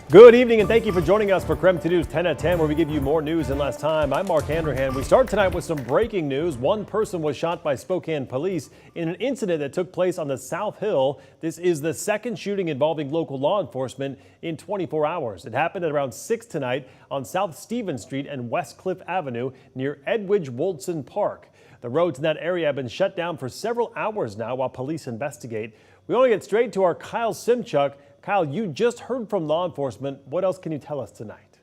Good evening and thank you for joining us for KREM 2 News 10 at 10, where we give you more news in less time. I'm Mark Handrahan. We start tonight with some breaking news. One person was shot by Spokane police in an incident that took place on the South Hill. This is the second shooting involving local law enforcement in 24 hours. It happened at around 6 tonight on South Stevens Street and West Cliff Avenue near Edwidge-Woldson Park. The roads in that area have been shut down for several hours now while police investigate. We want to get straight to our Kyle Simchuk. Kyle, you just heard from law enforcement. What else can you tell us tonight?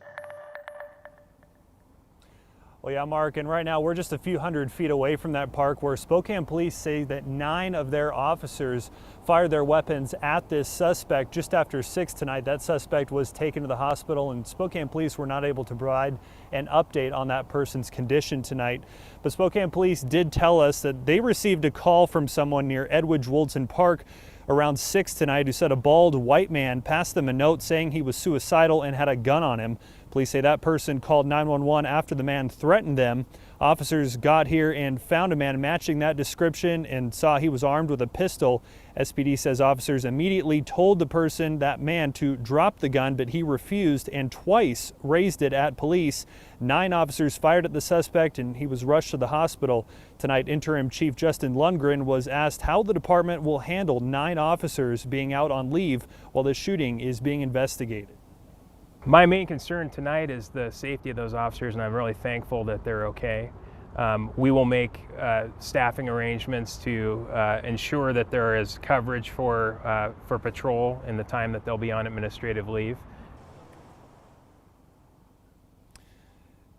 Well, yeah, Mark, and right now we're just a few hundred feet away from that park where Spokane police say that 9 of their officers fired their weapons at this suspect just after 6 tonight. That suspect was taken to the hospital, and Spokane police were not able to provide an update on that person's condition tonight. But Spokane police did tell us that they received a call from someone near Edwidge-Woldson Park around 6 tonight who said a bald white man passed them a note saying he was suicidal and had a gun on him. Police say that person called 911 after the man threatened them. Officers got here and found a man matching that description and saw he was armed with a pistol. SPD says officers immediately told the person, that man, to drop the gun, but he refused and twice raised it at police. 9 officers fired at the suspect and he was rushed to the hospital. Tonight, Interim Chief Justin Lundgren was asked how the department will handle 9 officers being out on leave while the shooting is being investigated. My main concern tonight is the safety of those officers, and I'm really thankful that they're okay. We will make staffing arrangements to ensure that there is coverage for patrol in the time that they'll be on administrative leave.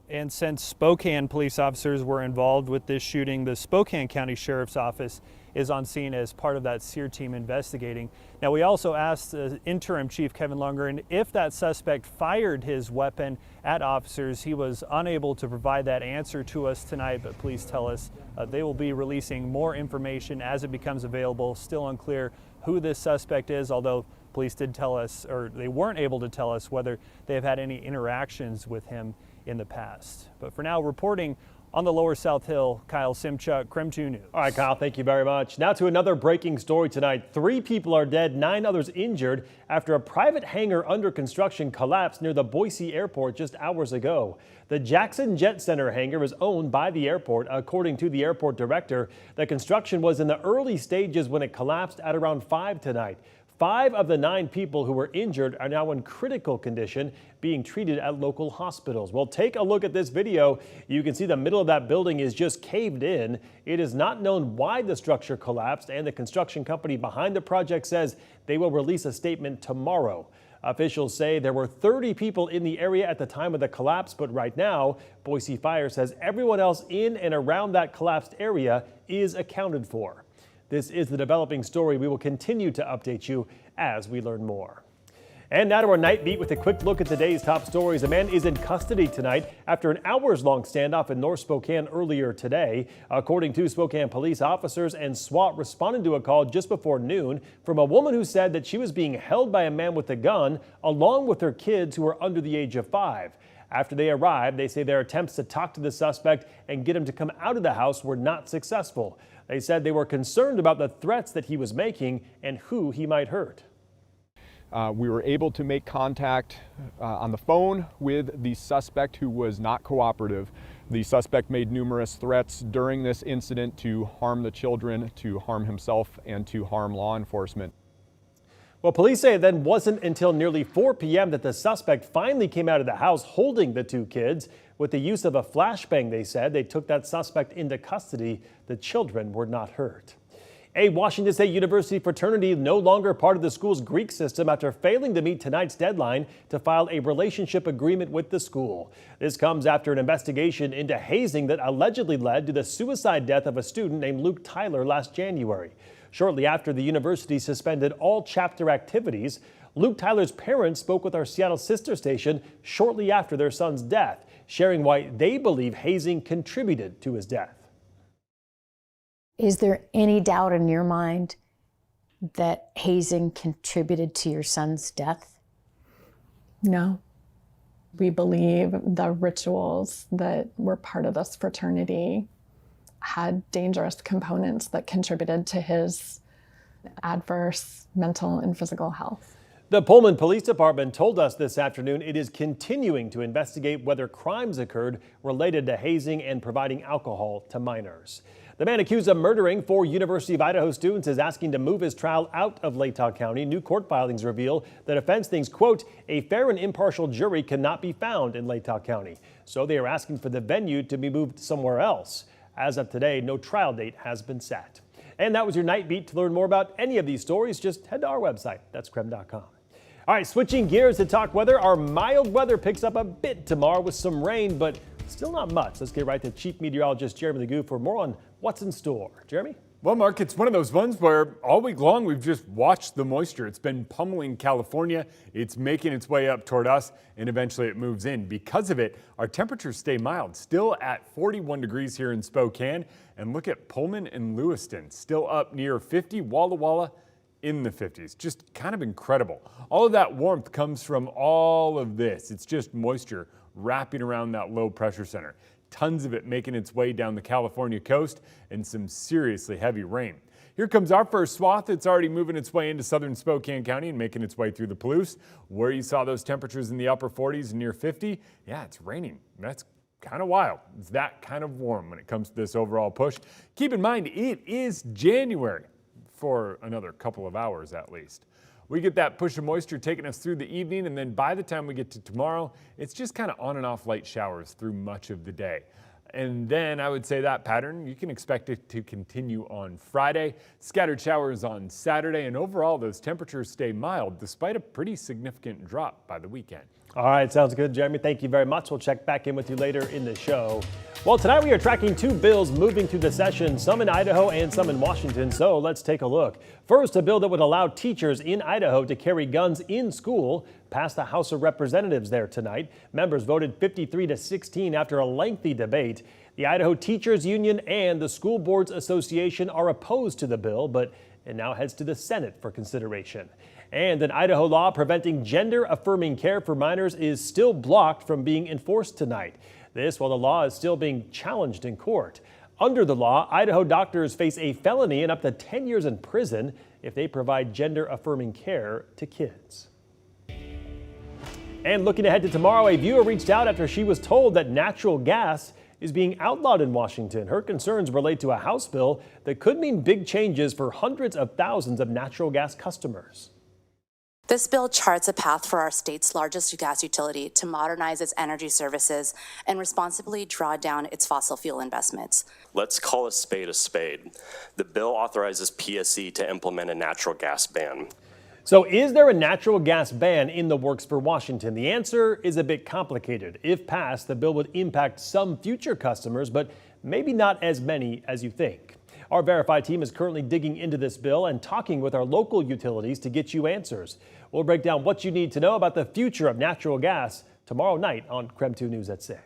And since Spokane police officers were involved with this shooting, the Spokane County Sheriff's Office is on scene as part of that SEER team investigating. Now, we also asked Interim Chief Kevin Lundgren if that suspect fired his weapon at officers. He was unable to provide that answer to us tonight, but police tell us they will be releasing more information as it becomes available. Still unclear who this suspect is, although police did tell us, or they weren't able to tell us, whether they have had any interactions with him in the past. But for now, reporting on the lower South Hill, Kyle Simchuk, KREM 2 News. All right, Kyle, thank you very much. Now to another breaking story tonight. 3 people are dead, 9 others injured after a private hangar under construction collapsed near the Boise airport just hours ago. The Jackson Jet Center hangar is owned by the airport. According to the airport director, the construction was in the early stages when it collapsed at around 5 tonight. 5 of the 9 people who were injured are now in critical condition, being treated at local hospitals. Well, take a look at this video. You can see the middle of that building is just caved in. It is not known why the structure collapsed, and the construction company behind the project says they will release a statement tomorrow. Officials say there were 30 people in the area at the time of the collapse, but right now, Boise Fire says everyone else in and around that collapsed area is accounted for. This is the developing story. We will continue to update you as we learn more. And now to our night beat with a quick look at today's top stories. A man is in custody tonight after an hours-long standoff in North Spokane earlier today. According to Spokane police, officers and SWAT responded to a call just before noon from a woman who said that she was being held by a man with a gun along with her kids who are under the age of 5. After they arrived, they say their attempts to talk to the suspect and get him to come out of the house were not successful. They said they were concerned about the threats that he was making and who he might hurt. We were able to make contact on the phone with the suspect, who was not cooperative. The suspect made numerous threats during this incident to harm the children, to harm himself, and to harm law enforcement. Well, police say it then wasn't until nearly 4 p.m. that the suspect finally came out of the house holding the 2 kids. With the use of a flashbang, they said they took that suspect into custody. The children were not hurt. A Washington State University fraternity no longer part of the school's Greek system after failing to meet tonight's deadline to file a relationship agreement with the school. This comes after an investigation into hazing that allegedly led to the suicide death of a student named Luke Tyler last January. Shortly after the university suspended all chapter activities, Luke Tyler's parents spoke with our Seattle sister station shortly after their son's death, sharing why they believe hazing contributed to his death. Is there any doubt in your mind that hazing contributed to your son's death? No. We believe the rituals that were part of this fraternity had dangerous components that contributed to his adverse mental and physical health. The Pullman Police Department told us this afternoon it is continuing to investigate whether crimes occurred related to hazing and providing alcohol to minors. The man accused of murdering 4 University of Idaho students is asking to move his trial out of Latah County. New court filings reveal the defense thinks, quote, a fair and impartial jury cannot be found in Latah County. So they are asking for the venue to be moved somewhere else. As of today, no trial date has been set. And that was your Night Beat. To learn more about any of these stories, just head to our website. That's KREM.com. All right, switching gears to talk weather. Our mild weather picks up a bit tomorrow with some rain, but still not much. Let's get right to Chief Meteorologist Jeremy Legoo for more on what's in store. Jeremy? Well, Mark, it's one of those ones where all week long we've just watched the moisture. It's been pummeling California. It's making its way up toward us, and eventually it moves in. Because of it, our temperatures stay mild, still at 41 degrees here in Spokane. And look at Pullman and Lewiston, still up near 50, Walla Walla in the 50s. Just kind of incredible. All of that warmth comes from all of this. It's just moisture wrapping around that low pressure center. Tons of it making its way down the California coast and some seriously heavy rain. Here comes our first swath. It's already moving its way into southern Spokane County and making its way through the Palouse. Where you saw those temperatures in the upper 40s and near 50, yeah, it's raining. That's kind of wild. It's that kind of warm when it comes to this overall push. Keep in mind, it is January for another couple of hours at least. We get that push of moisture taking us through the evening, and then by the time we get to tomorrow, it's just kind of on and off light showers through much of the day. And then I would say that pattern, you can expect it to continue on Friday. Scattered showers on Saturday, and overall those temperatures stay mild despite a pretty significant drop by the weekend. All right, sounds good, Jeremy. Thank you very much. We'll check back in with you later in the show. Well, tonight we are tracking 2 bills moving through the session, some in Idaho and some in Washington. So let's take a look. First, a bill that would allow teachers in Idaho to carry guns in school passed the House of Representatives there tonight. Members voted 53-16 after a lengthy debate. The Idaho Teachers Union and the School Boards Association are opposed to the bill, but it now heads to the Senate for consideration. And an Idaho law preventing gender-affirming care for minors is still blocked from being enforced tonight. This while the law is still being challenged in court. Under the law, Idaho doctors face a felony and up to 10 years in prison if they provide gender-affirming care to kids. And looking ahead to tomorrow, a viewer reached out after she was told that natural gas is being outlawed in Washington. Her concerns relate to a House bill that could mean big changes for hundreds of thousands of natural gas customers. This bill charts a path for our state's largest gas utility to modernize its energy services and responsibly draw down its fossil fuel investments. Let's call a spade a spade. The bill authorizes PSC to implement a natural gas ban. So is there a natural gas ban in the works for Washington? The answer is a bit complicated. If passed, the bill would impact some future customers, but maybe not as many as you think. Our Verify team is currently digging into this bill and talking with our local utilities to get you answers. We'll break down what you need to know about the future of natural gas tomorrow night on KREM 2 News at 6.